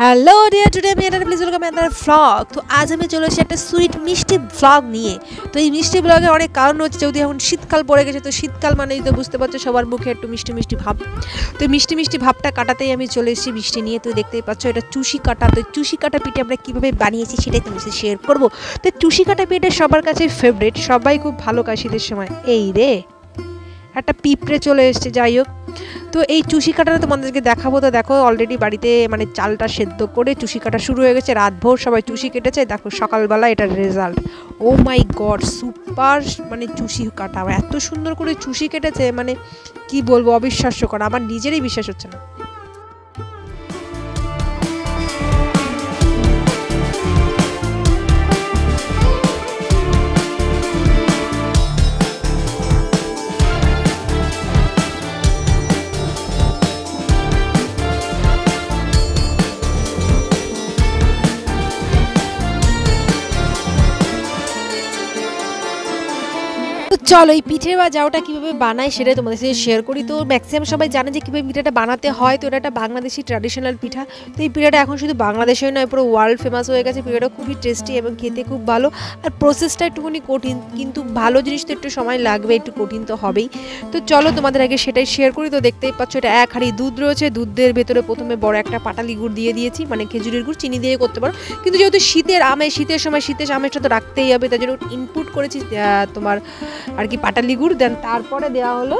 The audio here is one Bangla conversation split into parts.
হ্যালো ডিয়ার, টুডে আমি এটা প্লিজ ওয়েলকাম অ্যানাদার ভ্লগ। তো আজ আমি চলে এসেছি একটা সুইট মিষ্টি ভ্লগ নিয়ে। তো এই মিষ্টি ভ্লগের অনেক কারণ হচ্ছে, যেহেতু এখন শীতকাল পড়ে গেছে, তো শীতকাল মানেই তো বুঝতে পারছো সবার মুখে একটু মিষ্টি মিষ্টি ভাব। তো মিষ্টি মিষ্টি ভাবটা কাটাতেই আমি চলে এসেছি মিষ্টি নিয়ে। তো দেখতেই পাচ্ছ এটা চুষি কাটা। তো চুষি কাটা পিঠে আমরা কীভাবে বানিয়েছি সেটাই তোমার সাথে শেয়ার করবো। তো চুষি কাটা পিঠে সবার কাছে ফেভারিট, সবাই খুব ভালো খায় শীতের সময়। এই রে একটা পিঁপড়ে চলে এসছে, যাই হোক। তো এই চুষি কাটাটা তোমাদেরকে দেখাবো। তো দেখো অলরেডি বাড়িতে মানে চালটা সেদ্ধ করে চুষি কাটা শুরু হয়ে গেছে, রাতভর সবাই চুষি কেটেছে। দেখো সকালবেলা এটার রেজাল্ট, ও মাই গড সুপার। মানে চুষি কাটা এত সুন্দর করে চুষি কেটেছে, মানে কি বলবো, অবিশ্বাস্যকর, আমার নিজেরই বিশ্বাস হচ্ছে না। চলো এই পিঠে বা জাউটা কীভাবে বানায় সেটাই তোমাদের সাথে শেয়ার করি। তো ম্যাক্সিমাম সবাই জানে যে কীভাবে পিঠাটা বানাতে হয়। তো এটা একটা বাংলাদেশি ট্র্যাডিশনাল পিঠা। তো এই পিঠাটা এখন শুধু বাংলাদেশেই নয়, পুরো ওয়ার্ল্ড ফেমাস হয়ে গেছে। পিঠাটা খুবই টেস্টি এবং খেতে খুব ভালো। আর প্রসেসটা একটুখানি কঠিন, কিন্তু ভালো জিনিস তো একটু সময় লাগবে, একটু কঠিন তো হবেই। তো চলো তোমাদের আগে সেটাই শেয়ার করি। তো দেখতেই পাচ্ছ এটা এক হাঁড়ি দুধ রয়েছে। দুধের ভেতরে প্রথমে বড় একটা পাটালি গুড় দিয়ে দিয়েছি, মানে খেজুরের গুড়, চিনি দিয়ে করতে পারো, কিন্তু যেহেতু শীতের শীতের সময় শীতের আমেজটা তো রাখতেই হবে, তাই জন্য ইনপুট করেছি তোমার আর কি পাটালি গুড়। দেন তারপরে দেওয়া হলো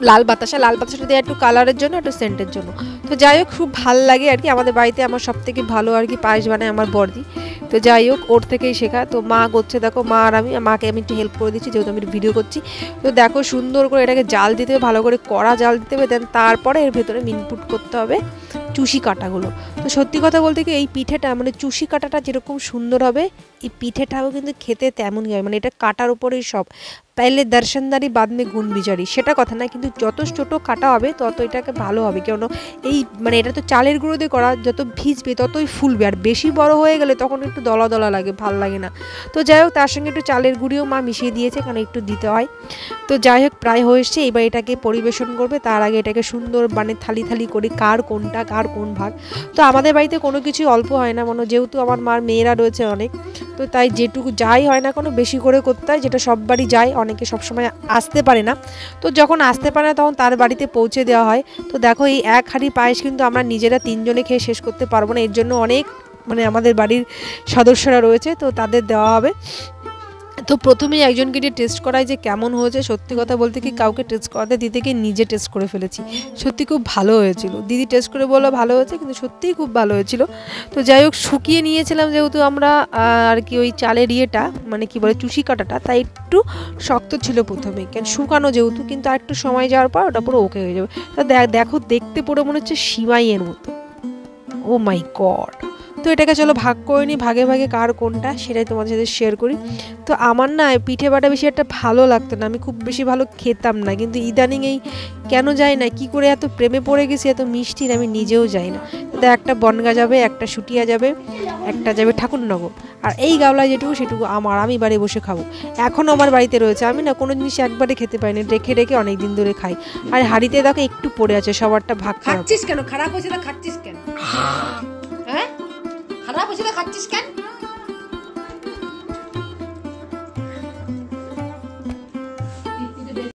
লাল বাতাসা। লাল বাতাসাটা দেওয়া একটু কালারের জন্য, একটু সেন্টের জন্য। তো যাই হোক, খুব ভালো লাগে আর কি। আমাদের বাড়িতে আমার সব থেকে ভালো আর কি পায়েস বানায় আমার বড়দি। তো যাই হোক, ওর থেকেই শেখা। তো মা করছে, দেখো মা আর মাকে আমি একটু হেল্প করে দিচ্ছি, যেহেতু আমি ভিডিও করছি। তো দেখো সুন্দর করে এটাকে জাল দিতে হবে, ভালো করে কড়া জাল দিতে হবে। দেন তারপরে এর ভেতরে ইনপুট করতে হবে চুষি কাটাগুলো। তো সত্যি কথা বলতে কি, এই পিঠেটা মানে চুষি কাটাটা যেরকম সুন্দর হবে, এই পিঠেটাও কিন্তু খেতে তেমনই হয়। মানে এটা কাটার উপরেই সব, পাইলে দর্শনদারি বাদ মে গুণ বিচারি, সেটা কথা না, কিন্তু যত ছোটো কাটা হবে তত এটাকে ভালো হবে। কেন এই মানে এটা তো চালের গুঁড়ো দিয়ে করা, যত ভিজবে ততই ফুলবে। আর বেশি বড় হয়ে গেলে তখন একটু দলা দলা লাগে, ভাল লাগে না। তো যাই হোক, তার সঙ্গে একটু চালের গুঁড়িও মা মিশিয়ে দিয়েছে, কারণ একটু দিতে হয়। তো যাই হোক, প্রায় হয়ে এসছে। এবার এটাকে পরিবেশন করবে। তার আগে এটাকে সুন্দর মানে থালি থালি করে কার কোনটা কার কোন ভাগ। তো আমাদের বাড়িতে কোনো কিছুই অল্প হয় না, মানে যেহেতু আমার মার মেয়েরা রয়েছে অনেক, তো তাই যেটুকু যাই হয় না কোনো বেশি করে করতে হয়, যেটা সব বাড়ি যায়। অনেকে সবসময় আসতে পারে না, তো যখন আসতে পারে না তখন তার বাড়িতে পৌঁছে দেওয়া হয়। তো দেখো এই এক হাঁড়ি পায়েস কিন্তু আমরা নিজেরা তিনজনে খেয়ে শেষ করতে পারবো না, এর জন্য অনেক মানে আমাদের বাড়ির সদস্যরা রয়েছে, তো তাদের দেওয়া হবে। তো প্রথমেই একজনকে দিয়ে টেস্ট করাই যে কেমন হয়েছে। সত্যি কথা বলতে কি, কাউকে টেস্ট করাতে দিতে গিয়ে নিজে টেস্ট করে ফেলেছি। সত্যি খুব ভালো হয়েছিল। দিদি টেস্ট করে বললো ভালো হয়েছে, কিন্তু সত্যিই খুব ভালো হয়েছিল। তো যাই হোক, শুকিয়ে নিয়েছিলাম যেহেতু আমরা আর কি ওই চালের ইয়েটা মানে কি বলে চুষি কাটাটা, তাই একটু শক্ত ছিল প্রথমে, কেন শুকানো যেহেতু, কিন্তু আর একটু সময় যাওয়ার পর ওটা পুরো ওকে হয়ে যাবে। তো দেখো দেখতে পুরো মনে হচ্ছে সিমাইয়ের মতো। ও মাই গড। তো এটাকে চলো ভাগ করে নিই, ভাগে ভাগে কার কোনটা সেটাই তোমাদের সাথে শেয়ার করি। তো আমার না পিঠে বাটা বেশি একটা ভালো লাগতো না, আমি খুব বেশি ভালো খেতাম না, কিন্তু ইদানিং এই কেন যাই না, কি করে এত প্রেমে পড়ে গেছি এত মিষ্টির, আমি নিজেও যাই না। তো একটা বনগা যাবে, একটা শুটিয়া যাবে, একটা যাবে ঠাকুরনগর, আর এই গাওলায় যেটুকু সেটুকু আমি বাড়ি বসে খাবো। এখনও আমার বাড়িতে রয়েছে, আমি না কোনো জিনিস একবারে খেতে পাইনি, রেখে রেখে অনেক দিন ধরে খাই। আর হাঁড়িতে দেখো একটু পড়ে আছে, সবারটা ভাগ। খাচ্ছিস কেন? খারাপ হয়েছে না খাচ্ছিস কেন? হ্যাঁ, খারাপ হয়েছে না খাচ্ছিস কেন?